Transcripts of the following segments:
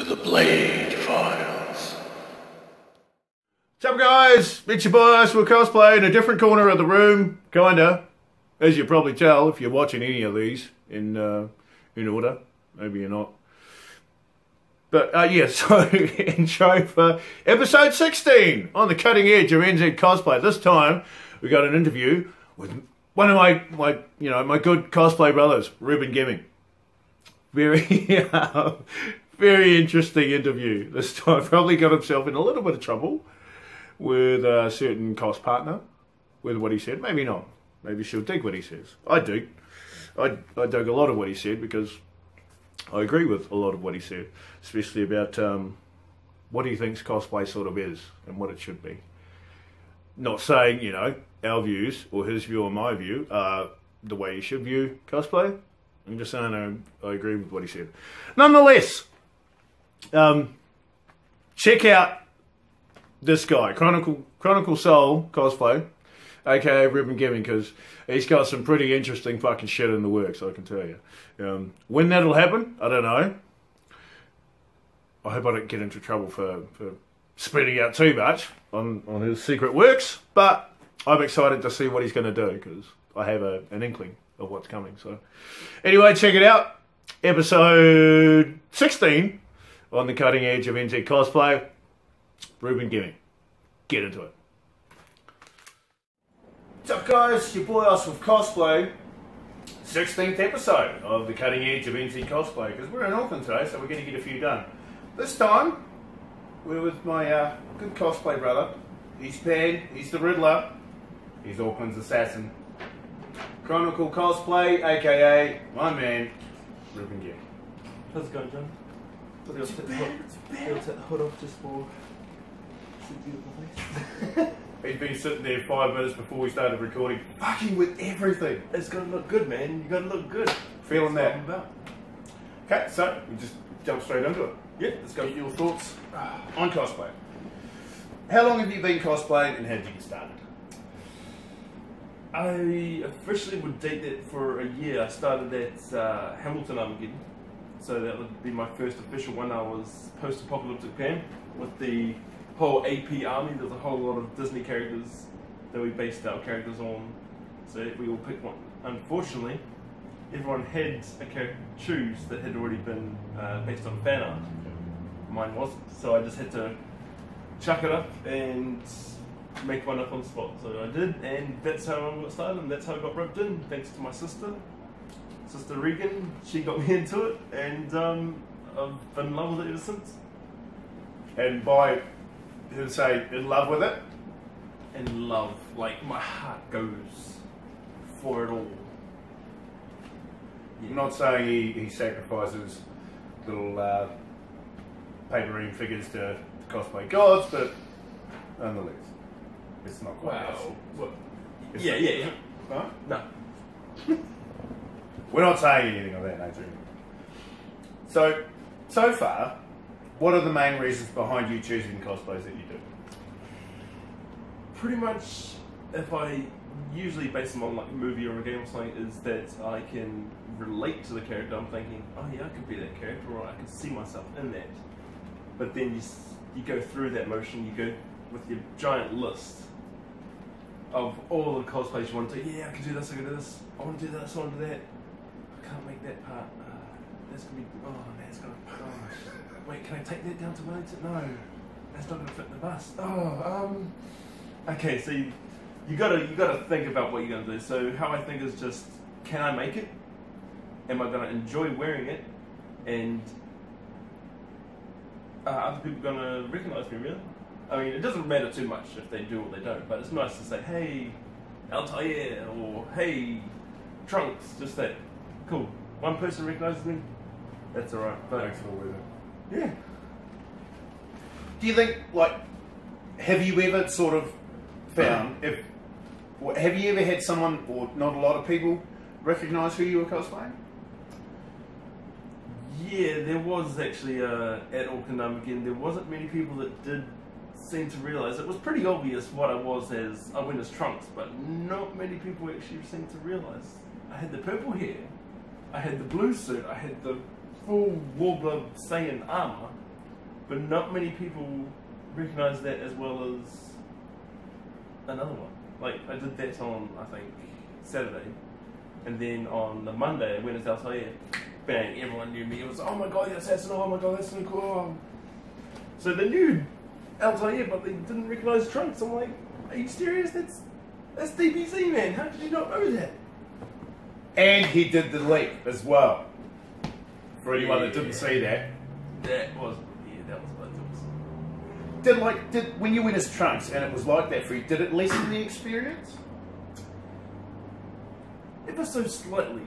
to the Blade Files. What's up, guys? It's your boy Auckland Cosplay in a different corner of the room, kinda. As you probably tell if you're watching any of these in order. Maybe you're not. But yeah, so intro for episode 16 on the cutting edge of NZ cosplay. This time we got an interview with one of my good cosplay brothers, Reuben Gemming. Very interesting interview this time. Probably got himself in a little bit of trouble with a certain cos partner with what he said. Maybe not. Maybe she'll dig what he says. I dig. I dug a lot of what he said because I agree with a lot of what he said, especially about what he thinks cosplay sort of is and what it should be. Not saying, our views or his view or my view are the way you should view cosplay. I'm just saying I agree with what he said. Nonetheless, check out this guy, ChronicalSoul Cosplay A.K.A. Reuben Gemming, because he's got some pretty interesting fucking shit in the works, I can tell you. When that'll happen, I don't know. I hope I don't get into trouble for spreading out too much on his secret works, but I'm excited to see what he's going to do, because I have an inkling of what's coming. So anyway, check it out. Episode 16 on the cutting edge of NZ cosplay. Reuben Gemming. Get into it. What's up, guys? Your boy Us with Cosplay. 16th episode of the cutting edge of NZ cosplay, because we're in Auckland today, so we're going to get a few done. This time we're with my good cosplay brother. He's Pan, he's the Riddler, he's Auckland's assassin. Chronicle Cosplay A.K.A. my man, Reuben Gemming. How's it going, John? You'll take the hood off just for some beautiful face. He's been sitting there 5 minutes before we started recording, fucking with everything. It's gotta look good, man. You gotta look good. Feeling that. That's what I'm about. Okay, so we just jump straight into it. Yeah, let's go. Get your thoughts on cosplay. How long have you been cosplaying and how did you get started? I officially would date that for a year. I started at Hamilton Armageddon. So that would be my first official one. I was post-Apocalyptic Pan with the whole AP army. There's a whole lot of Disney characters that we based our characters on. So we all picked one. Unfortunately, everyone had a character to choose that had already been based on fan art. Mine wasn't. So I just had to chuck it up and make one up on the spot. So I did, and that's how I got started, and that's how I got roped in, thanks to my sister Regan. She got me into it, and I've been in love with it ever since. And by, say, in love with it? In love, like my heart goes for it all. Yeah. I'm not saying he sacrifices little paperine figures to cosplay gods, but nonetheless, it's not quite that. What? It's Yeah. Huh? No. We're not saying anything of that nature. So far, what are the main reasons behind you choosing cosplays that you do? Pretty much, if I usually base them on like a movie or a game or something, is that I can relate to the character. I'm thinking, oh yeah, I could be that character, or I could see myself in that. But then you go through that motion, you go with your giant list of all the cosplays you want to do. Yeah, I can do this, I can do this, I want to do this, I want to do that. I can't make that part. That's going to be, oh man, it's going to, oh. Wait, can I take that down to Wellington? No, that's not going to fit in the bus. Okay, so you gotta think about what you're going to do. So how I think is just, can I make it? Am I going to enjoy wearing it? And are other people going to recognise me, really? I mean, it doesn't matter too much if they do or they don't, but it's nice to say, hey, Altair, or hey, Trunks, just that. Cool. One person recognises me, that's alright. But Thanks for all with it. yeah. Do you think, have you ever sort of found, have you ever had someone, or not a lot of people, recognise who you were cosplaying? Yeah, there was actually, at Auckland Armageddon, there wasn't many people that did seem to realise. It was pretty obvious what I was as, I went as Trunks, but not many people actually seemed to realise. I had the purple hair, I had the blue suit, I had the full Warbler Saiyan armour, but not many people recognise that as well as another one. Like, I did that on, I think, Saturday, and then on the Monday, I went as Altair. Bang, everyone knew me. It was, oh my god, the assassin, oh my god, that's so cool. So they knew Altair, but they didn't recognise Trunks. I'm like, are you serious? That's DBZ, man. How did you not know that? And he did the leap as well. For anyone that didn't see that. That was what it was. When you went as Trunks and it was like that for you, did it lessen the experience? Ever so slightly.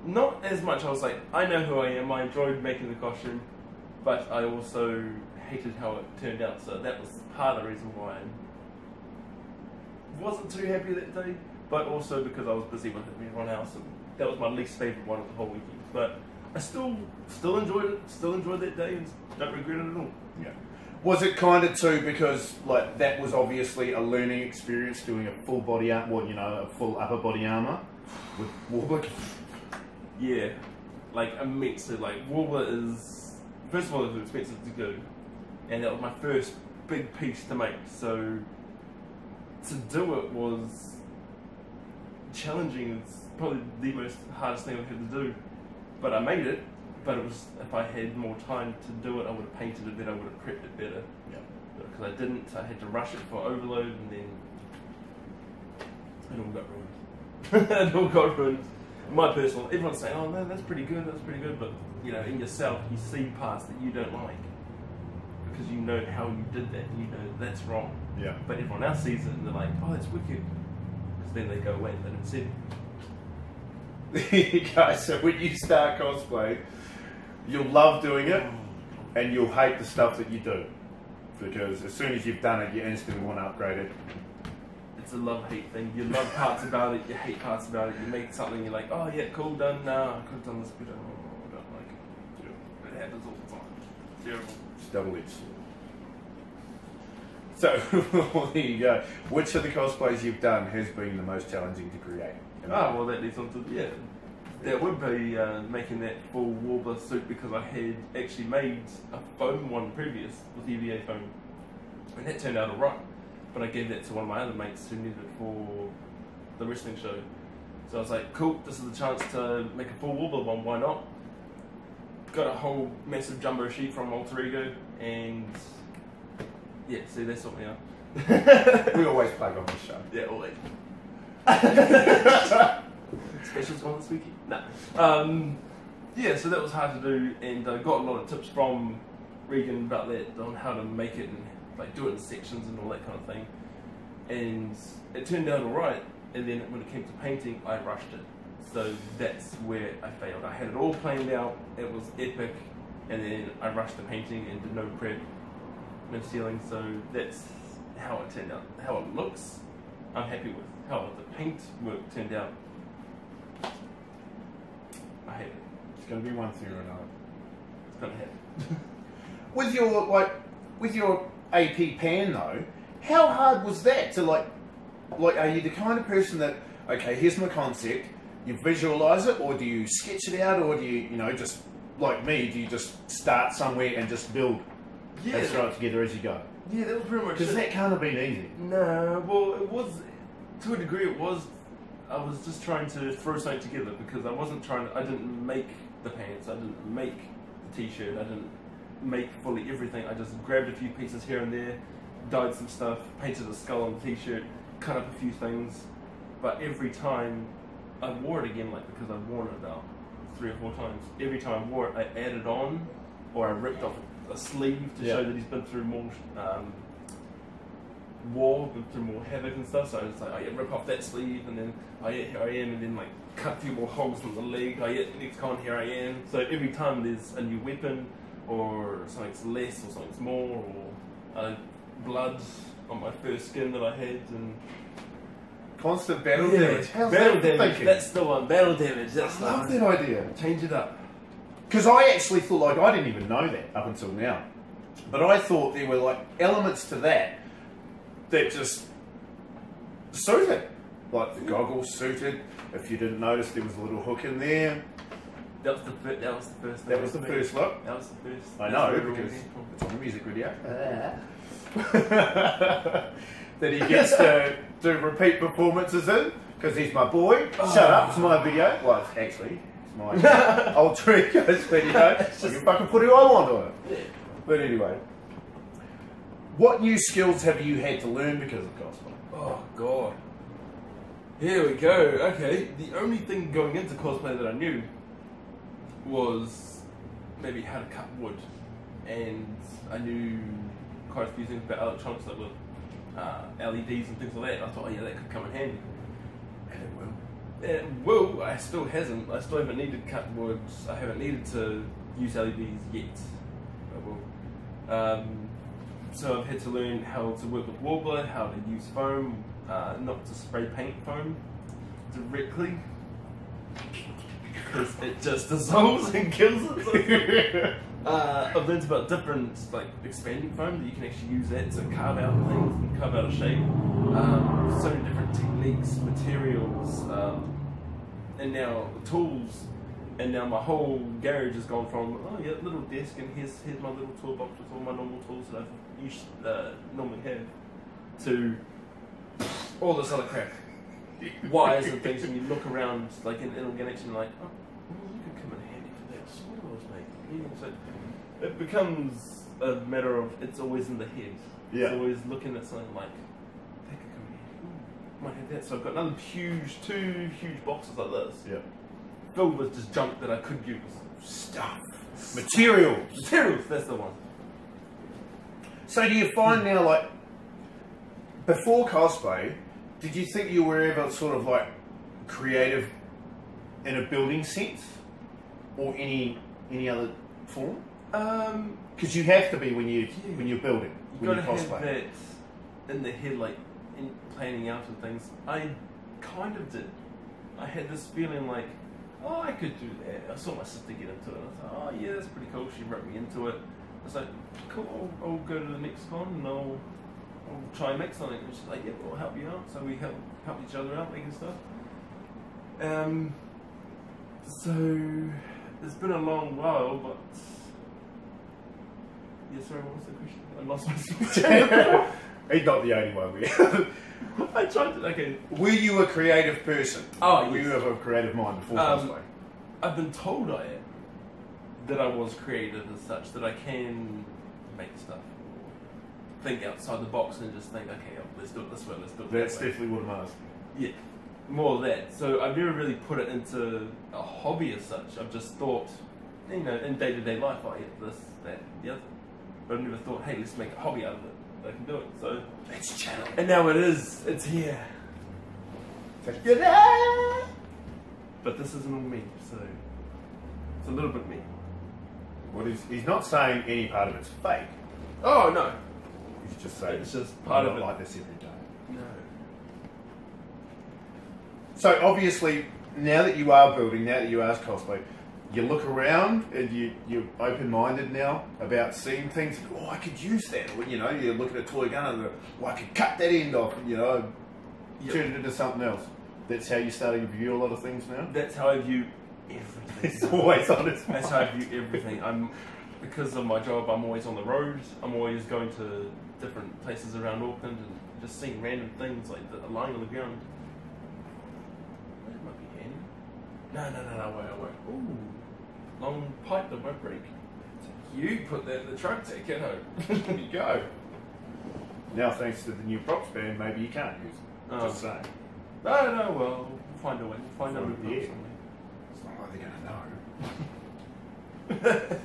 Not as much. I was like, I know who I am. I enjoyed making the costume, but I also hated how it turned out. So that was part of the reason why I wasn't too happy that day. But also because I was busy with everyone else, and that was my least favourite one of the whole weekend. But I still enjoyed it. Still enjoyed that day, and don't regret it at all. Yeah. Was it kind of too because like that was obviously a learning experience doing a full body a full upper body armour with Warbler? Yeah, like immensely. Like Warbler is, first of all, it was expensive to do, and that was my first big piece to make. So to do it was challenging. It's probably the most hardest thing I've had to do, but I made it. But it was, if I had more time to do it, I would have painted it better, I would have prepped it better. Yeah. Because I didn't, I had to rush it for overload, and then it all got ruined. It all got ruined. My personal, everyone's saying, oh man, that's pretty good, but you know, in yourself, you see parts that you don't like. Because you know how you did that, and you know that's wrong. Yeah. But everyone else sees it, and they're like, oh, that's wicked. Because then they go away and they don't see it. There you go. So when you start cosplay, you'll love doing it, and you'll hate the stuff that you do. Because as soon as you've done it, you instantly want to upgrade it. It's a love-hate thing. You love parts about it, you hate parts about it. You make something, you're like, oh yeah, cool, done. No, I could have done this better. Oh, I don't like it. Yeah. It happens all the time. It's terrible. It's double-edged sword. So there you go. Which of the cosplays you've done has been the most challenging to create? Well, that leads on to that would be making that full Warbler suit, because I had actually made a foam one previous with EVA foam, and that turned out alright. But I gave that to one of my other mates who needed it for the wrestling show. So I was like, cool, this is the chance to make a full Warbler one, why not? Got a whole massive jumbo sheet from Alter Ego, and yeah, see, that's what we are. We always plug on this show. Yeah, always. Specials on this weekend? No. Yeah, so that was hard to do, and I got a lot of tips from Regan about that, on how to make it and like do it in sections and all that kind of thing. And it turned out alright, and then when it came to painting, I rushed it. So that's where I failed. I had it all planned out, it was epic, and then I rushed the painting and did no prep, no sealing, so that's how it turned out. How it looks, I'm happy with. How the paint work turned out, I hate it. It's going to be one thing or another. It's going to happen. With your AP Pan though, how hard was that to like are you the kind of person that, okay, here's my concept, you visualise it, or do you sketch it out, or do you just like me, do you just start somewhere and just build and throw it together as you go? Yeah, that was pretty much it. Because that can't have been easy. No, well, it was, to a degree it was. I was just trying to throw something together, because I wasn't trying to, I didn't make the pants, I didn't make the t-shirt, I didn't make fully everything. I just grabbed a few pieces here and there, dyed some stuff, painted a skull on the t-shirt, cut up a few things, but every time I wore it again, like, because I've worn it about 3 or 4 times, every time I wore it I added on, or I ripped off a sleeve to show that he's been through more war, been through more havoc and stuff. So I was like, oh yeah, rip off that sleeve, and then oh yeah, here I am, and then like cut a few more holes in the leg. Oh yeah, next con, here I am. So every time there's a new weapon, or something's less, or something's more, or blood on my first skin that I had, and constant battle damage. How's battle that damage. thinking? That's the one. Battle damage. That's I love that idea. Change it up. Because I actually thought, like, I didn't even know that up until now, but I thought there were like elements to that just suited. Like the goggles suited. If you didn't notice, there was a little hook in there. That was the first. That was the first. That was the first look. That was the first. I know, because it's on the music video. That he gets to do repeat performances in, because he's my boy. Shut up, it's my video. Well, it's my alter ego's video. I can fucking put who I want on it. Yeah. But anyway, what new skills have you had to learn because of cosplay? Oh god. Here we go. Okay, the only thing going into cosplay that I knew was maybe how to cut wood, and I knew quite a few things about electronics, like with LEDs and things like that. And I thought, oh yeah, that could come in handy. And it will. It will. I still hasn't. I still haven't needed cut wood. I haven't needed to use LEDs yet. I will. So I've had to learn how to work with Warbler, how to use foam, not to spray paint foam directly, because it just dissolves and kills it. I've learned about different, like, expanding foam, that you can actually use that to carve out things and carve out a shape. So many different techniques, materials, and now tools. And now my whole garage has gone from, oh yeah, little desk, and here's my little toolbox with all my normal tools that I used normally have, to all this other crap. Wires and things, and you look around like in inorganics and you're like, oh, you could come in handy for that soils, mate. So it becomes a matter of, it's always in the head. Yeah. It's always looking at something like, that could come in handy. Ooh, might have that. So I've got another two huge boxes like this. Yeah. Filled with just junk that I could use. Stuff. Materials. Materials, that's the one. So do you find now, like, before cosplay, did you think you were ever sort of like creative in a building sense? Or any other form? Because you have to be when you're building, when you cosplay. Have that in the head, like, in planning out and things. I kind of did. I had this feeling like, oh, I could do that. I saw my sister get into it. I thought, oh yeah, that's pretty cool. She wrote me into it. I was like, cool, I'll go to the next con and I'll try and make something. And she's like, yeah, we'll help you out. So we help each other out making stuff. So it's been a long while, but yeah, sorry, what was the question? I lost my speech. He's not the only one. I tried to, okay. Were you a creative person? Oh, yes. Were you of a creative mind before cosplay? I've been told I am. That I was creative as such, that I can make stuff. Think outside the box and just think, okay, let's do it this way, let's do it that way. That's definitely what I'm asking. Yeah, more of that. So I've never really put it into a hobby as such. I've just thought, you know, in day-to-day life, oh yeah, this, that, the other. But I've never thought, hey, let's make a hobby out of it. I can do it. So let's channel. And now it is. It's here. But this isn't all me, so it's a little bit me. Well, he's not saying any part of it's fake. Oh no. He's just saying it's just part of it. Like this every day. No. So obviously, now that you are building, now that you are cosplay, you look around and you're open-minded now about seeing things. Oh, I could use that. Or, you know, you look at a toy gun and I could cut that end off. You know, turn it into something else. That's how you're starting to view a lot of things now. That's how I view everything. It's always on its mind. That's how I view everything. Because of my job, I'm always on the road. I'm always going to different places around Auckland and just seeing random things like that are lying on the ground. That might be handy. No, wait. Ooh, long pipe that won't break. You put that in the truck, take it home. There you go. Now, thanks to the new props ban, maybe you can't use it. Oh. Just saying. No, well, we'll find a way. We'll find a route. Yeah. It's not like they're going to know.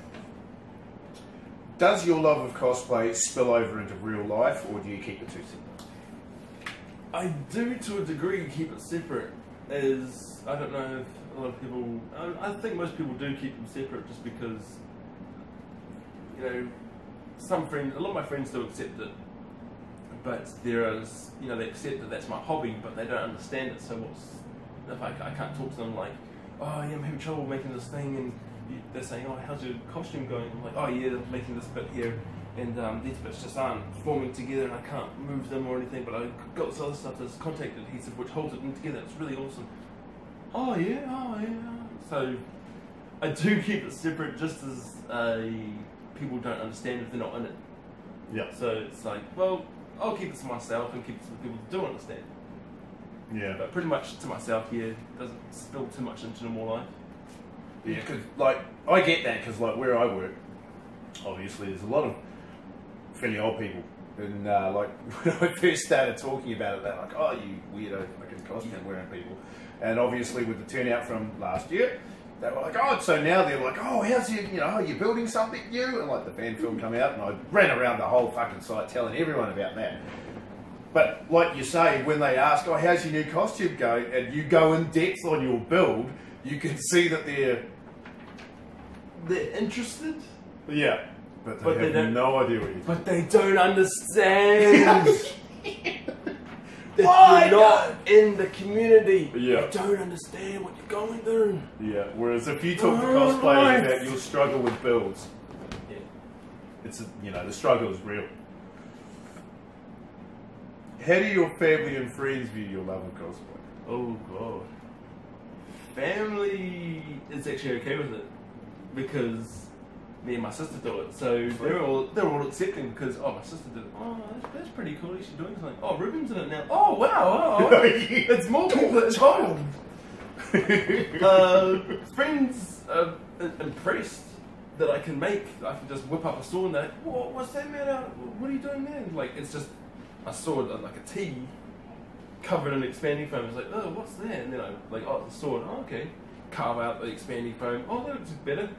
Does your love of cosplay spill over into real life, or do you keep it too simple? I do, to a degree, keep it separate. As I don't know if a lot of people, I think most people do keep them separate, just because, you know, a lot of my friends do accept it, but there is, you know, they accept that that's my hobby, but they don't understand it. So if I can't talk to them like, oh yeah, I'm having trouble making this thing, and they're saying, oh, how's your costume going? I'm like, oh yeah, I'm making this bit here, and these bits just aren't forming together, and I can't move them or anything, but I've got this other stuff that's contact adhesive which holds it in together. It's really awesome. Oh yeah. So I do keep it separate just as people don't understand if they're not in it. Yeah. So it's like, well, I'll keep it to myself and keep it to the people that do understand. Yeah. But pretty much to myself, yeah, doesn't spill too much into normal life. Yeah, because, like, I get that because, like, where I work, obviously, there's a lot of fairly old people. And, like, when I first started talking about it, they're like, oh, you weirdo fucking costume wearing people. And obviously, with the turnout from last year, they were like, oh, so now they're like, oh, how's you, you know, are you building something new? And, like, the fan film come out, and I ran around the whole fucking site telling everyone about that. But, like you say, when they ask, oh, how's your new costume going? And you go in depth on your build, you can see that they're interested. Yeah. But they have no idea what you're doing. But they don't understand. That you're not in the community. Yeah. They don't understand what you're going through. Yeah. Whereas if you talk to cosplayers about you'll struggle with builds. Yeah. It's you know, the struggle is real. How do your family and friends view your love of cosplay? Oh god. Family is actually okay with it because me and my sister do it, so they're all accepting because my sister did it. Oh, that's pretty cool. She's doing something. Oh, Reuben's in it now. Oh wow, it's more cool than it's home. Friends are impressed that I can make. I can just whip up a sword and they're like, what's that matter? What are you doing there? Like it's just a sword, like a T, covered in expanding foam. It's like, oh, what's that? And then I'm like, oh, it's a sword. Oh, okay. Carve out the expanding foam. Oh, that looks better.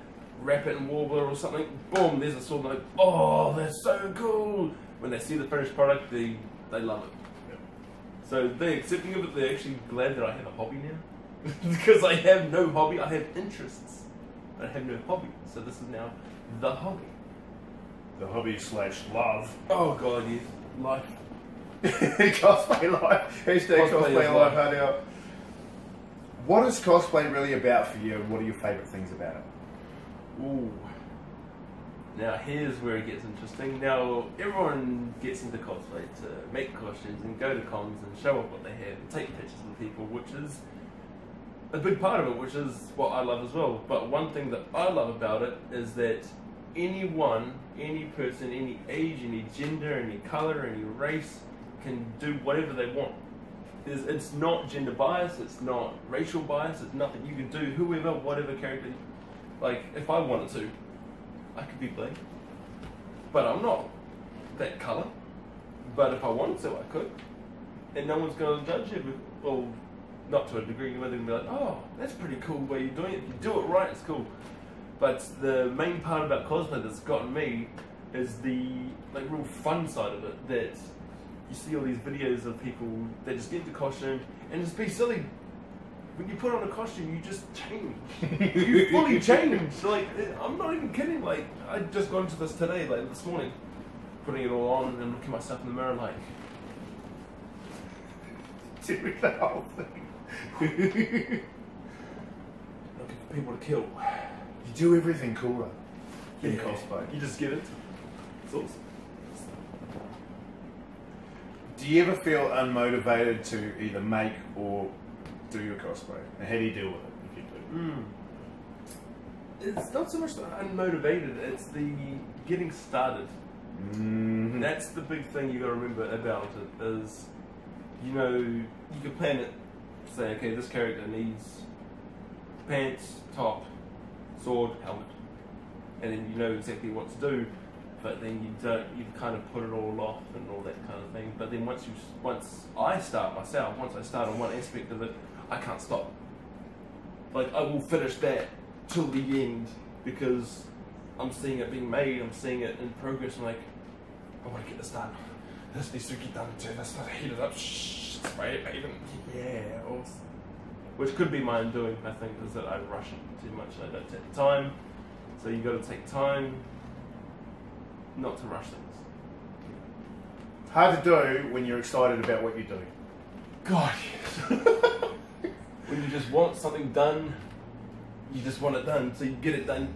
Wrap it in warbler or something. Boom, there's a sword. Like, oh, that's so cool. When they see the finished product, they love it. Yeah. So they're accepting of it. They're actually glad that I have a hobby now. Because I have no hobby. I have interests. I have no hobby. So this is now the hobby. The hobby / love. Oh god, yes. Life. Cosplay Life. Hashtag Cosplay Life, honey. What is cosplay really about for you and what are your favourite things about it? Ooh. Now here's where it gets interesting. Now everyone gets into cosplay to make costumes and go to cons and show off what they have and take pictures with people, which is a big part of it, which is what I love as well. But one thing that I love about it is that anyone, any person, any age, any gender, any colour, any race can do whatever they want. It's not gender bias, it's not racial bias, it's nothing. You can do whoever, whatever character. Like, if I wanted to, I could be black. But I'm not that colour. But if I wanted to, I could. And no one's going to judge you. Well, not to a degree, where they can be like, oh, that's pretty cool the way you're doing it. If you do it right, it's cool. But the main part about cosplay that's gotten me is the like real fun side of it. That you see all these videos of people that just get into costume and just be silly. When you put on a costume, you just change. You fully change. Like, I'm not even kidding. Like, I just got into this today, like this morning, putting it all on and looking at myself in the mirror, like, doing the whole thing. looking for people to kill. You do everything cooler in cosplay. You just get it. It's awesome. Do you ever feel unmotivated to either make or do your cosplay? And how do you deal with it if you do? It's not so much the unmotivated, it's the getting started. Mm-hmm. That's the big thing you got to remember about it is, you know, you can plan it, say, okay, this character needs pants, top, sword, helmet, and then you know exactly what to do. But then you don't, you kind of put it all off and all that kind of thing. But then once I start myself, once I start on one aspect of it, I can't stop. Like, I will finish that till the end because I'm seeing it being made, I'm seeing it in progress. I'm like, I want to get this done. This needs to get done too. This needs to heat it up. Shh, spray it, baby. Yeah, awesome. Which could be my undoing, I think, is that I rush it too much and I don't take the time. So you got to take time not to rush things. Hard to do when you're excited about what you're doing. God, yes. When you just want something done, you just want it done, so you get it done.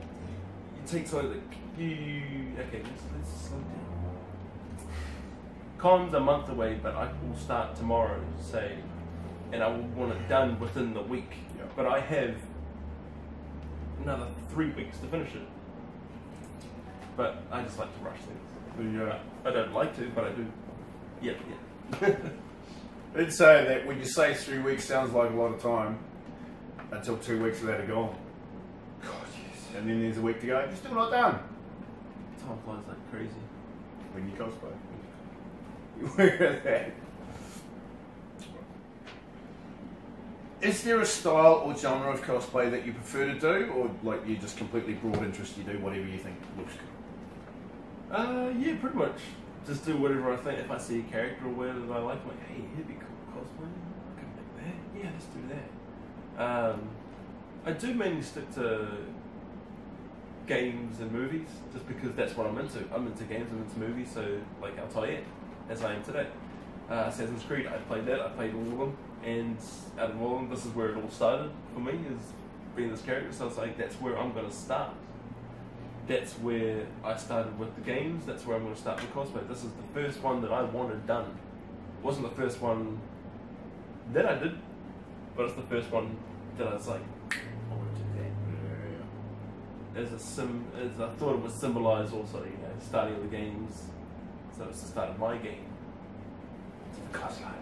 You take something that you... Okay, let's slow down. Con's a month away, but I will start tomorrow, say, and I will want it done within the week. Yeah. But I have another 3 weeks to finish it. But I just like to rush things. Yeah. I don't like to, but I do. Yeah. I'd say that when you say 3 weeks sounds like a lot of time, until 2 weeks of that are gone. God, yes. And then there's a week to go. You're still not done. Time flies like crazy. When you cosplay. Where are that? Is there a style or genre of cosplay that you prefer to do, or like you just completely broad interest, you do whatever you think looks good? Yeah, pretty much. Just do whatever I think. If I see a character or whatever that I like, I'm like, hey, he'd be cool cosplay. I could make that. Yeah, let's do that. I do mainly stick to games and movies, just because that's what I'm into. I'm into games, I'm into movies, so like I'll tell you, as I am today. Assassin's Creed, I played that, I played all of them, and out of all of them, this is where it all started for me, is being this character, so I was like, that's where I'm going to start. That's where I started with the games, that's where I'm going to start with cosplay. This is the first one that I wanted done. It wasn't the first one that I did, but it's the first one that I was like, I want to do that. As I thought it would symbolise also, you know, starting of the games, so it's the start of my game. Cosplay Life.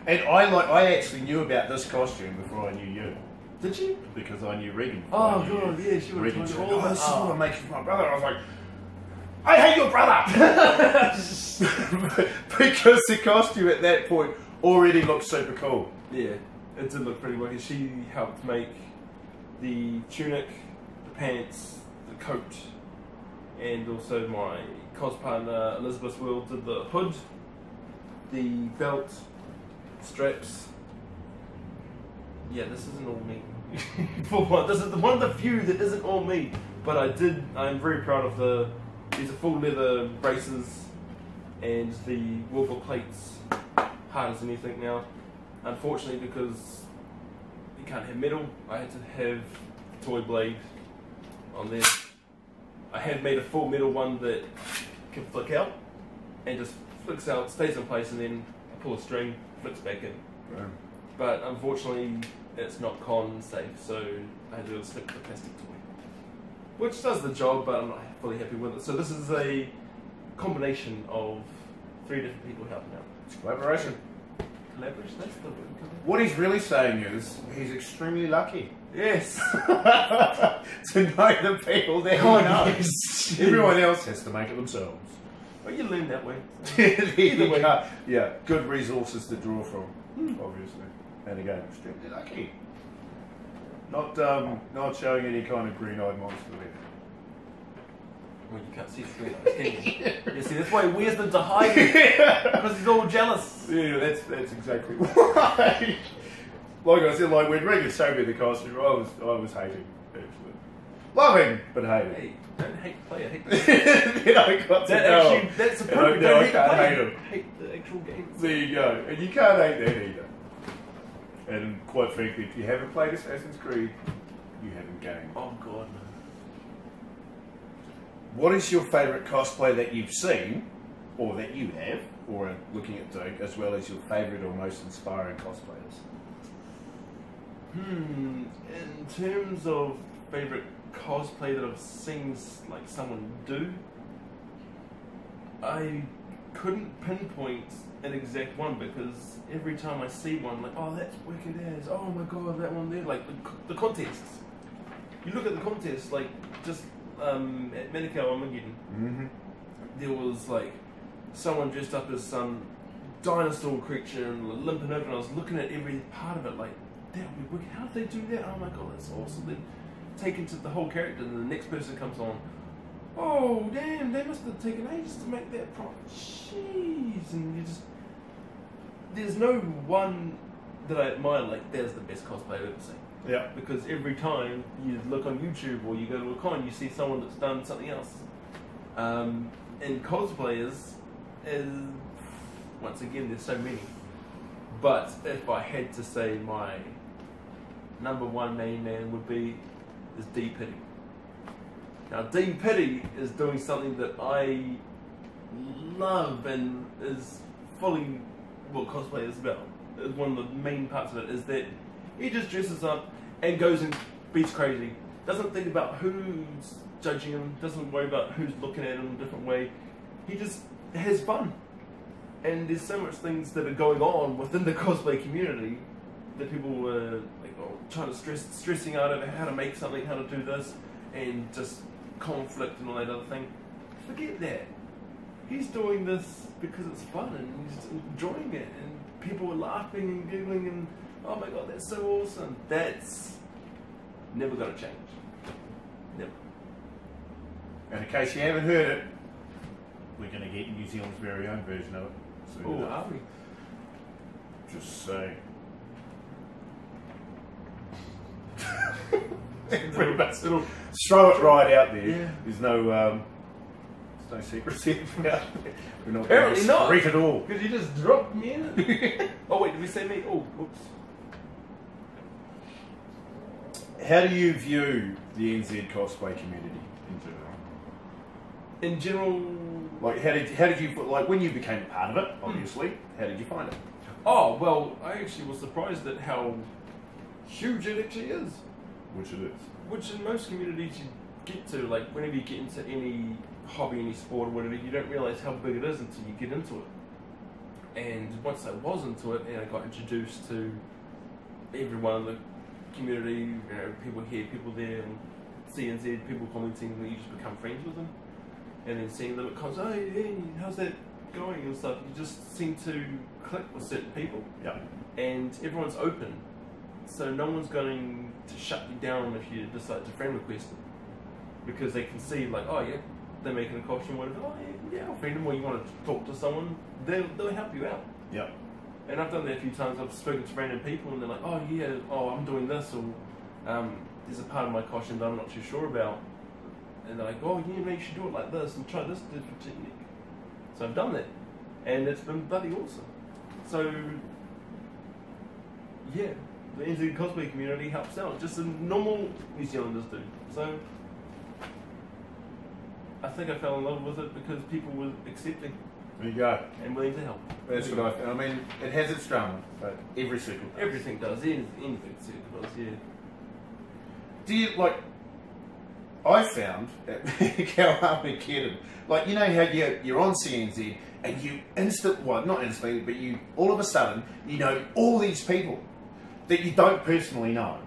And I actually knew about this costume before I knew you. Did you? Because I knew Regan. Oh god, yeah, she would have told me all this is about what makes you my brother. I was like, I hate your brother! Because the costume at that point already looked super cool. Yeah, it did look pretty wicked. She helped make the tunic, the pants, the coat, and also my cos partner Elizabeth Will did the hood, the belt, straps. Yeah, this isn't all me. For one, this is one of the few that isn't all me. But I'm very proud of these are full leather braces and the Wilbur plates, hard as anything now. Unfortunately, because you can't have metal, I had to have toy blade on there. I have made a full metal one that can flick out and just flicks out, stays in place, and then I pull a string, flicks back in. Right. But unfortunately, it's not con safe, so I had to stick with the plastic toy, which does the job, but I'm not fully happy with it. So this is a combination of 3 different people helping out. It's collaboration. Collaboration, that's the word. What he's really saying is he's extremely lucky. Yes. To know the people that he knows. Yes. Everyone else has to make it themselves. Well, you learn that way. Either way. Yeah, good resources to draw from, obviously. And again, extremely lucky. Not showing any kind of green-eyed monster there. Well, you can't see the green eyes, can you? You see, that's why he wears them to hide it. Because he's all jealous. Yeah, that's exactly why. Like I said, like when Regan showed me the costume, I was hating, actually. Loving, but hating. Hey, don't hate the player, hate the Then I got to know him. That's a And I perfect. know Don't I hate the can't player. hate him. Hate the actual game. There you go. And you can't hate that either. And quite frankly, if you haven't played Assassin's Creed, you haven't gamed. Oh god, no. What is your favourite cosplay that you've seen, or that you have, or are looking at doing, as well as your favourite or most inspiring cosplayers? In terms of favourite cosplay that I've seen like someone do, I couldn't pinpoint an exact one, because every time I see one, like, oh, that's wicked as, oh my god, that one there, like the contests. You look at the contests, like just at Auckland Armageddon, there was like someone dressed up as some dinosaur creature and limping over, and I was looking at every part of it like, that would be wicked. How did they do that? Oh my god, that's awesome. Then taken to the whole character, and the next person comes on, oh damn, they must have taken ages to make that prop. Jeez, and you just, there's no one that I admire like there's the best cosplay I've ever seen. Yeah. Because every time you look on YouTube or you go to a con, you see someone that's done something else. And cosplayers is, once again, there's so many. But if I had to say my number one main man would be is D. Pity. Now D. Pity is doing something that I love and is fully what cosplay is about. One of the main parts of it is that he just dresses up and goes and beats crazy. Doesn't think about who's judging him. Doesn't worry about who's looking at him in a different way. He just has fun. And there's so much things that are going on within the cosplay community that people were like, trying to stressing out over how to make something, how to do this, and just conflict and all that other thing. Forget that. He's doing this because it's fun and he's enjoying it, and people are laughing and giggling and oh my god, that's so awesome. That's never going to change. Never. And in case you haven't heard it, we're going to get New Zealand's very own version of it. Oh, are we? Just saying. Pretty much, it'll throw it right out there. Yeah. There's no secrets here. We're not Apparently not. secret at all. Because you just dropped me in it. Oh wait, did we say me? Oh, whoops. How do you view the NZ cosplay community in general? In general, Like, how did you like when you became a part of it? Obviously, how did you find it? oh well, I actually was surprised at how huge it actually is. Which it is. Which in most communities you get to, like whenever you get into any hobby, any sport or whatever, you don't realise how big it is until you get into it. And once I was into it and I got introduced to everyone in the community, you know, people here, people there, and CNZ, people commenting, and you just become friends with them. And then seeing them at cons, oh yeah, how's that going and stuff. You just seem to click with certain people. Yeah. And everyone's open. So no one's going to shut you down if you decide to friend request them. Because they can see like, oh yeah, they're making a costume, whatever, oh yeah, I'll friend them, or you want to talk to someone, they'll help you out. Yeah. And I've done that a few times. I've spoken to random people and they're like, oh yeah, oh I'm doing this, or there's a part of my costume that I'm not too sure about. And they're like, oh yeah, maybe you should do it like this and try this different technique. So I've done that. And it's been bloody awesome. So yeah, the NZ cosplay community helps out, just as normal New Zealanders do. So I think I fell in love with it because people were accepting There you go. and willing to help. That's what I found. I mean, it has its drama, but every circle does. Everything does, anything does, yeah. Do you, like, I found at Armageddon, like, you know how you're on CNZ and you not instantly, but you, all of a sudden, you know all these people that you don't personally know.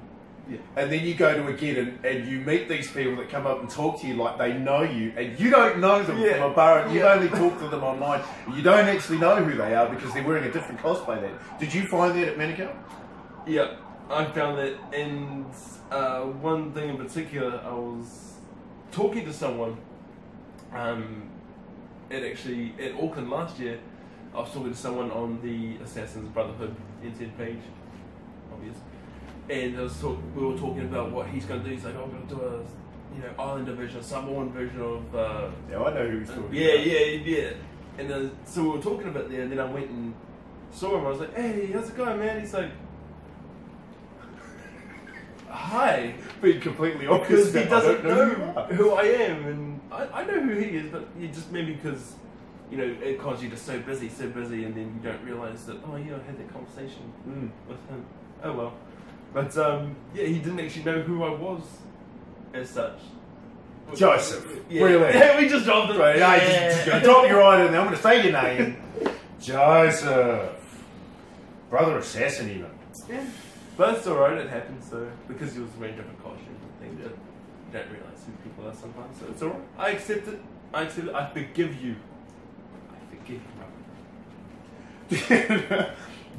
Yeah. And then you go to a Geddon and you meet these people that come up and talk to you like they know you, and you don't know them from a bar. You've only talked to them online. You don't actually know who they are because they're wearing a different cosplay then. Did you find that at Manukau? Yeah, I found that, and one thing in particular, I was talking to someone at Auckland last year. I was talking to someone on the Assassin's Brotherhood NZ page, obvious. And we were talking about what he's going to do. He's like, oh, I'm going to do a, Islander version, a Samoan version of... yeah, I know who he's talking about. Yeah. And then, so we were talking about that, and then I went and saw him. I was like, hey, how's it going, man? He's like, hi. Being completely obvious. Because he doesn't know who I am. And I know who he is, but just maybe because, at cons you're just so busy, and then you don't realise that, oh, yeah, I had that conversation with him. Oh, well. But he didn't actually know who I was as such. Joseph. Yeah. Really? Yeah, we just dropped it. Right, just going to drop you right in there. I'm going to say your name. Joseph. Brother assassin even. Yeah. But it's alright, it happens though. Because he was wearing different costumes and things. You don't realise who people are sometimes. So it's alright. I accept it. I forgive you.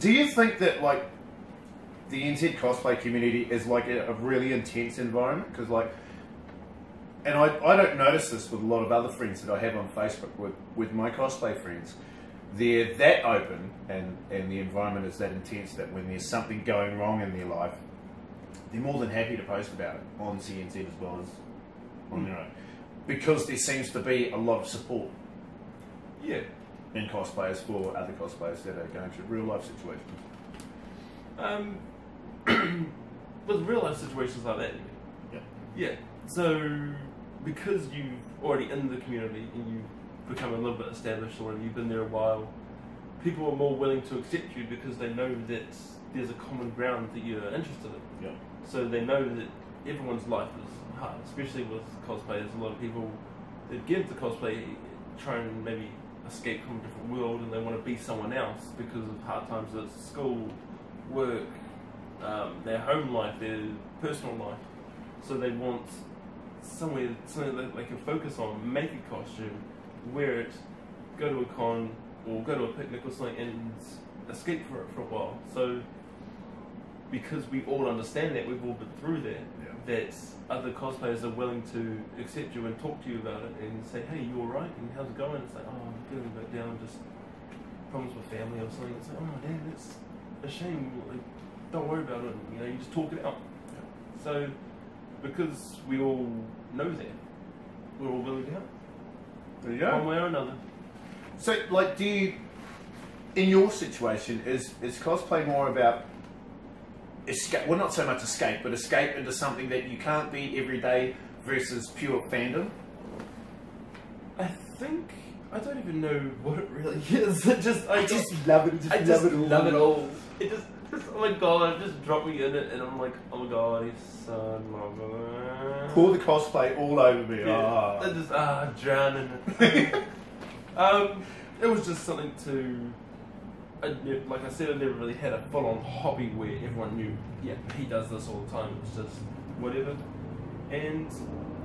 Do you think that, like, the NZ cosplay community is like a really intense environment? Because, like, and I don't notice this with a lot of other friends that I have on Facebook with my cosplay friends. They're that open and the environment is that intense that when there's something going wrong in their life, they're more than happy to post about it on CNZ as well as on their own. Because there seems to be a lot of support in cosplayers for other cosplayers that are going through real life situations. With real life situations like that, yeah. So because you're already in the community and you've become a little bit established or you've been there a while, people are more willing to accept you because they know that there's a common ground that you're interested in. Yeah. So they know that everyone's life is hard, especially with cosplay. There's a lot of people that get into cosplay, try and maybe escape from a different world, and they want to be someone else because of hard times at school, work, their home life, their personal life. So they want something that they can focus on, make a costume, wear it, go to a con or go to a picnic or something, and escape for it for a while. So because we all understand that, we've all been through that, that other cosplayers are willing to accept you and talk to you about it and say, hey, you alright? And how's it going? It's like, oh, I'm feeling a bit down, just problems with family or something. It's like, oh, damn, that's a shame. Like, don't worry about it. You know, you just talk it out. Yeah. So because we all know that, we're all willing to help. There you go. One way or another. So, like, do you, in your situation, is cosplay more about escape? Well, not so much escape, but escape into something that you can't be every day versus pure fandom? I think I don't even know what it really is. I just love it. I just love it all. It just oh my god, just drop me in it, and I'm like, oh my god, he's so lovely. Pour the cosplay all over me. Yeah, I just drown in it. It was just something to. Like I said, I never really had a full-on hobby where everyone knew, yeah, he does this all the time. It's just whatever. And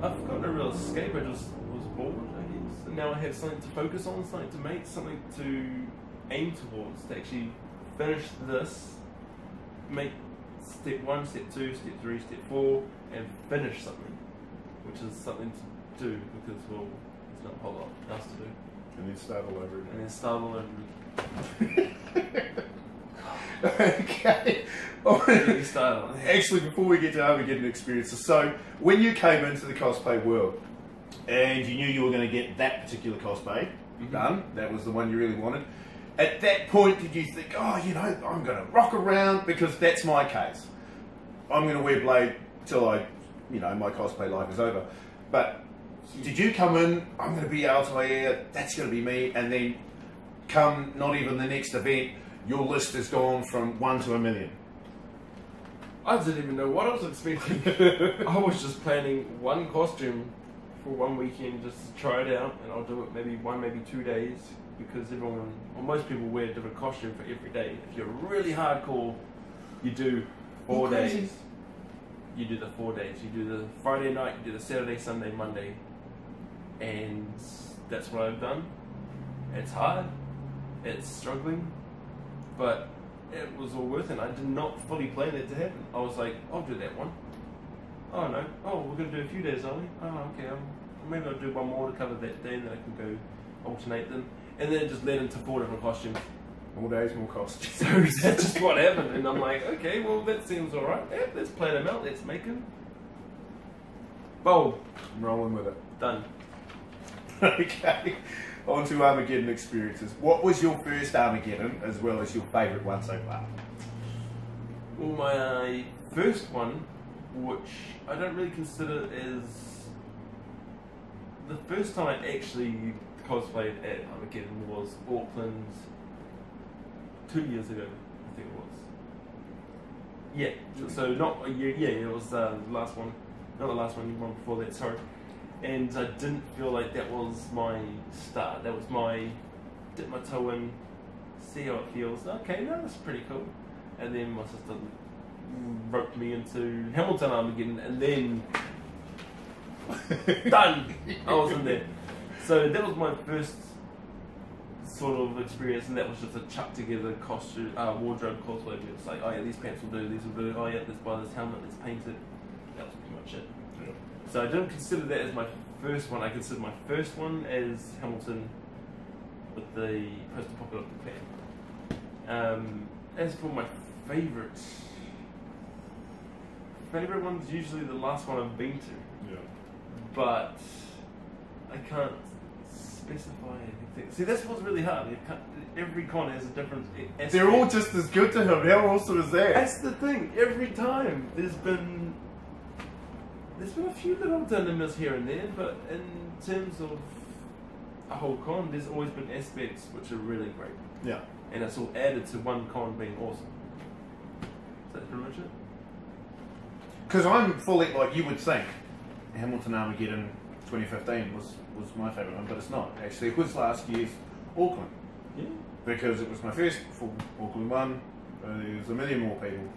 I've got no real escape. I just was bored, I guess. And now I have something to focus on, something to make, something to aim towards, to actually finish this, make step 1, step 2, step 3, step 4, and finish something, which is something to do because, well, there's not a whole lot else to do. And then start all over again. And then start all over again. Okay. Actually, before we get to Armageddon Experiences, so when you came into the cosplay world and you knew you were going to get that particular cosplay done, that was the one you really wanted, at that point did you think, oh, you know, I'm going to rock around, because that's my case. I'm going to wear Blade till I, you know, my cosplay life is over. But did you come in, I'm going to be able to wear, that's going to be me, and then come not even the next event, your list has gone from 1 to 1,000,000? I didn't even know what I was expecting. I was just planning one costume for one weekend just to try it out, and I'll do it maybe 1, maybe 2 days, because everyone, or most people wear a different costume for every day. If you're really hardcore, you do 4 days. You do the 4 days. You do the Friday night, you do the Saturday, Sunday, Monday, and that's what I've done. It's hard. It's struggling, but it was all worth it. I did not fully plan it to happen. I was like, I'll do that one. Oh no, oh, we're going to do a few days, are we? Oh, okay, maybe I'll do one more to cover that day, and then I can go alternate them. And then it just led into 4 different costumes. More days, more costumes. So that's just what happened, and I'm like, okay, well, that seems alright. Yeah, let's plan them out, let's make them. Boom. I'm rolling with it. Done. Okay. On to Armageddon Experiences. What was your first Armageddon, as well as your favourite one so far? Well, my first one, which I don't really consider as the first time I actually cosplayed at Armageddon, was Auckland 2 years ago, I think it was. Yeah, so not a year, yeah, it was the last one, not the last one, the one before that, sorry. And I didn't feel like that was my start. That was my dip my toe in, see how it feels. Okay, no, that's pretty cool. And then my sister roped me into Hamilton Armageddon, and then done. I was in there. So that was my first sort of experience, and that was just a chuck together costume, wardrobe cosplay. It was like, oh yeah, these pants will do, these will do. Oh yeah, let's buy this helmet, let's paint it. That was pretty much it. So I don't consider that as my first one. I consider my first one as Hamilton with the post-apocalyptic pan. As for my favourite one's usually the last one I've been to. Yeah. But I can't specify anything. See, that's what's really hard. Every con has a different aspect. They're all just as good to him. How awesome is that? That's the thing. Every time there's been a few little dilemmas here and there, but in terms of a whole con, there's always been aspects which are really great. Yeah. And it's all added to one con being awesome. So that's pretty much it. Because I'm fully, like you would think, Hamilton Armageddon 2015 was my favourite one, but it's not. Actually, it was last year's Auckland. Yeah. Because it was my first full Auckland one. There's a million more people.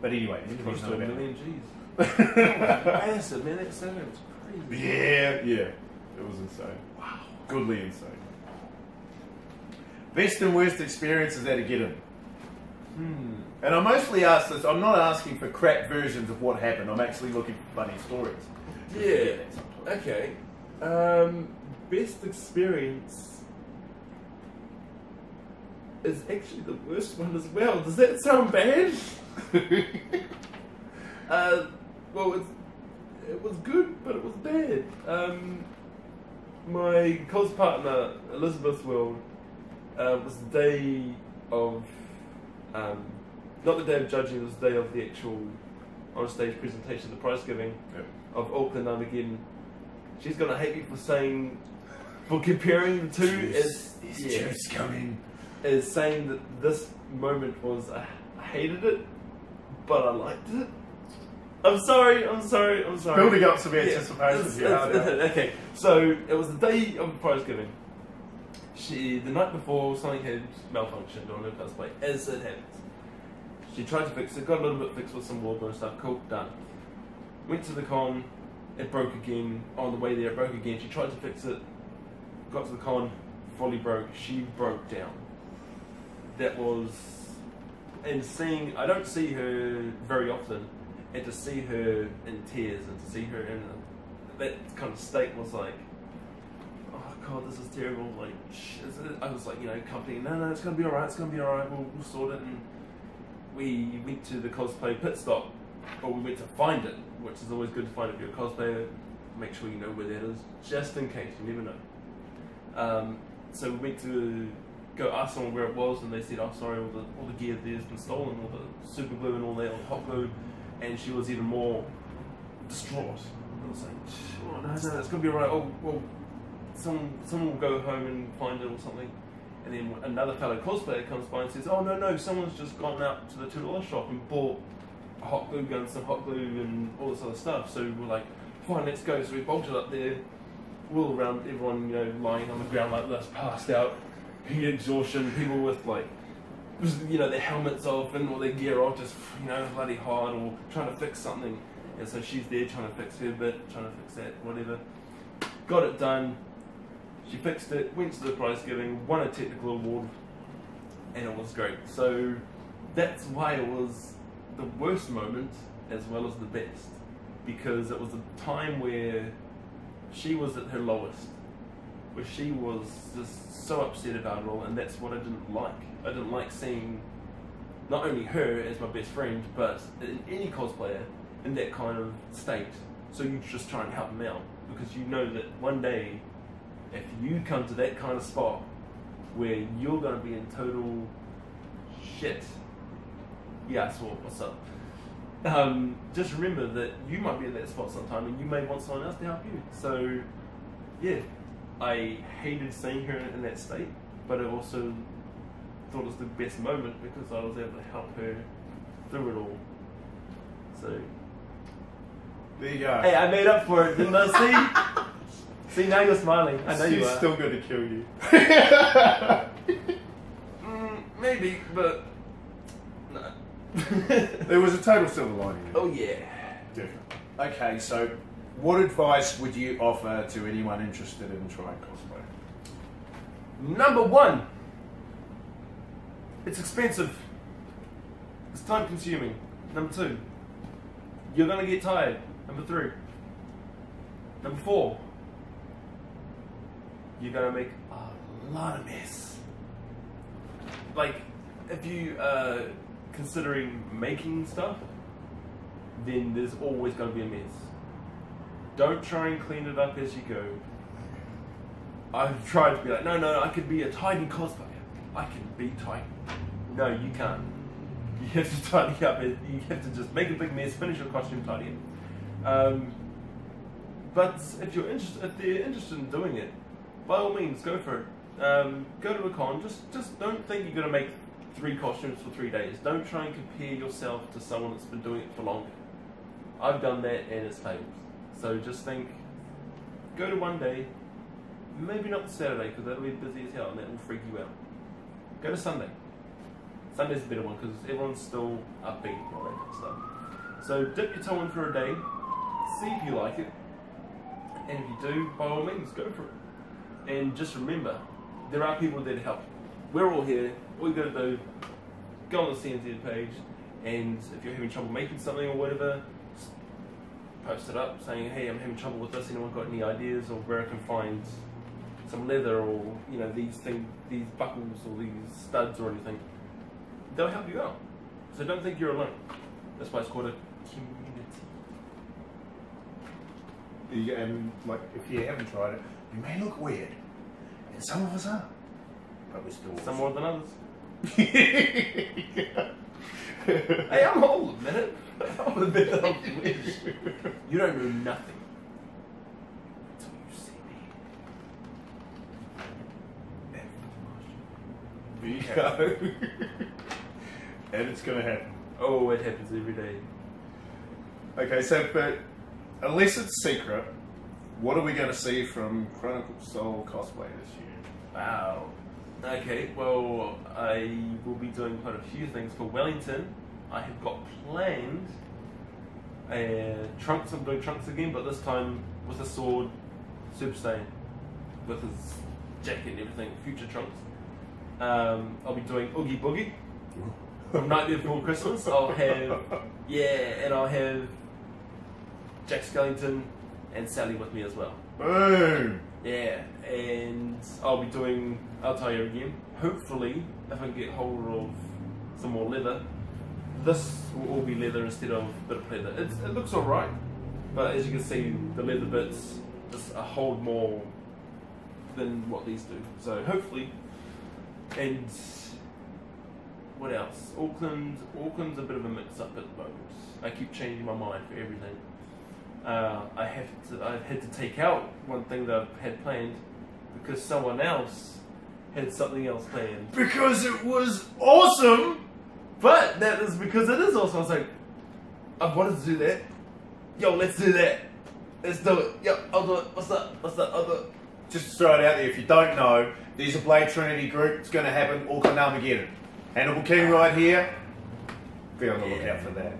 But anyway, Close to a million G's. Massive, man. That sounded crazy. Yeah. It was insane. Wow. Goodly insane. Best and worst experiences at a get-in. And I mostly ask this, I'm not asking for crap versions of what happened, I'm actually looking for funny stories. Yeah. Okay. Best experience is actually the worst one as well. Does that sound bad? Well, it was good, but it was bad. My cos partner, Elizabeth's World, was the day of, not the day of judging, it was the day of the actual on-stage presentation, the prize giving of Auckland Armageddon. She's going to hate me for comparing the two as saying that this moment was, I hated it, but I liked it. I'm sorry. Building up some anticipation. Okay, so it was the day of the prize giving. The night before, something had malfunctioned on her cosplay, as it happens. She tried to fix it, got a little bit fixed with some warbler and stuff, cool, done. Went to the con, it broke again. On the way there, it broke again. She tried to fix it, got to the con, fully broke. She broke down. That was, and seeing, I don't see her very often, and to see her in tears and to see her in that kind of state was like, oh god, this is terrible. Like, I was like, comforting, no, it's gonna be alright, we'll sort it. And we went to the cosplay pit stop, or we went to find it, which is always good to find if you're a cosplayer. Make sure you know where that is, just in case, you never know. So we went to go ask someone where it was, and they said, oh sorry, all the gear there's been stolen, all the super glue and all that, all the hot glue. And she was even more distraught. I was like, oh, no, it's going to be alright. Oh, well, someone will go home and find it or something. And then another fellow cosplayer comes by and says, oh, no, someone's just gone out to the $2 shop and bought a hot glue gun, some hot glue and all this other stuff. So we're like, fine, let's go. So we bolted up there, all around everyone, lying on the ground like this, passed out, heat exhaustion, people with like, their helmets off and all their gear off, just, bloody hard, or trying to fix something. And so she's there trying to fix her bit, trying to fix that, whatever. Got it done. She fixed it, went to the prize giving, won a technical award, and it was great. So that's why it was the worst moment as well as the best, because it was a time where she was at her lowest, where she was just so upset about it all, and that's what I didn't like. I didn't like seeing not only her as my best friend, but any cosplayer in that kind of state. So you just try and help them out, because you know that one day, if you come to that kind of spot where you're going to be in total shit, yeah, so what's up? Just remember that you might be in that spot sometime, and you may want someone else to help you. So, yeah, I hated seeing her in that state, but I also thought it was the best moment because I was able to help her through it all. So there you go. Hey, I made up for it, didn't I? See, now you're smiling. I know you are. She's still going to kill you. Maybe, but no. There was a total silver lining. Oh yeah. Definitely. Okay, so what advice would you offer to anyone interested in trying cosplay? Number one, it's expensive. It's time consuming. Number two, you're going to get tired. Number three. Number four, you're going to make a lot of mess. Like, if you are considering making stuff, then there's always going to be a mess. Don't try and clean it up as you go. I've tried to be like, no, I could be a tidy cosplayer. I can be tidy. No, you can't. You have to tidy up. You have to just make a big mess, finish your costume, tidy it. But if they're interested in doing it, by all means, go for it. Go to a con. Just don't think you're going to make 3 costumes for 3 days. Don't try and compare yourself to someone that's been doing it for longer. I've done that and it's failed. So just think, go to one day, maybe not Saturday because that'll be busy as hell and that will freak you out. Go to Sunday. Sunday's a better one because everyone's still upbeat and all that kind of stuff. So dip your toe in for a day, see if you like it, and if you do, by all means, go for it. And just remember, there are people there to help. We're all here. All you got to do, go on the CNZ page, and if you're having trouble making something or whatever, just post it up saying, hey, I'm having trouble with this. Anyone got any ideas of where I can find some leather or these things, these buckles or these studs or anything? They'll help you out. So don't think you're alone. That's why it's called a community. And like, if you haven't tried it, you may look weird, and some of us are, but we're still some more than others. Hey, I'll admit it. I'll admit that I'm weird. You don't know nothing until you see me. There you go. And it's gonna happen. Oh, it happens every day. Okay, so but unless it's secret, what are we going to see from ChronicalSoul Cosplay this year? Wow. Okay, well, I will be doing quite a few things for Wellington. I have got planned Trunks. I'm doing Trunks again, but this time with a sword, Super Saiyan, with his jacket and everything, future Trunks. I'll be doing Oogie Boogie from Nightmare Before Christmas. I'll have Jack Skellington and Sally with me as well. Boom! Yeah, and I'll be doing Altair again. Hopefully, if I can get hold of some more leather, this will all be leather instead of a bit of leather. It looks alright, but as you can see, the leather bits just hold more than what these do. So hopefully, and what else? Auckland's a bit of a mix-up at the moment. I keep changing my mind for everything. I've had to take out one thing that I've had planned because someone else had something else planned. Because it was awesome! But that is because it is awesome. I was like, I wanted to do that. Yo, let's do that. Let's do it. Yo, I'll do it. What's up? I'll do it. Just to throw it out there, if you don't know, there's a Blade Trinity group. It's going to happen, Auckland Armageddon. Hannibal King right here. Be on the lookout for that.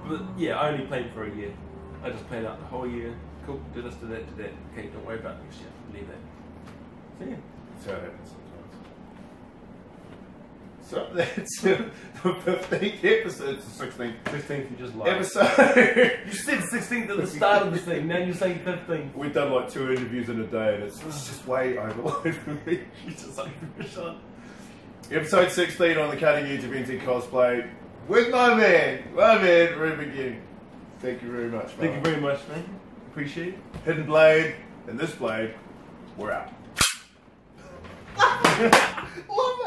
But yeah, I only planned for a year. I just planned out the whole year. Cool, do this, do that, do that. Okay, don't worry about next year. Leave that. So yeah. That's how it happens sometimes. So that's the 15th episode. It's the 16th. 16th, you just lied. Episode. You said 16th at the start of the thing, now you're saying 15th. We've done like 2 interviews in a day and it's just way overload for me. You just like Sean. Episode 16 on the cutting edge of NZ cosplay with my man, Reuben Gemming. Thank you very much, man. Thank you very much, man. Appreciate it. Hidden Blade and this blade, we're out. Love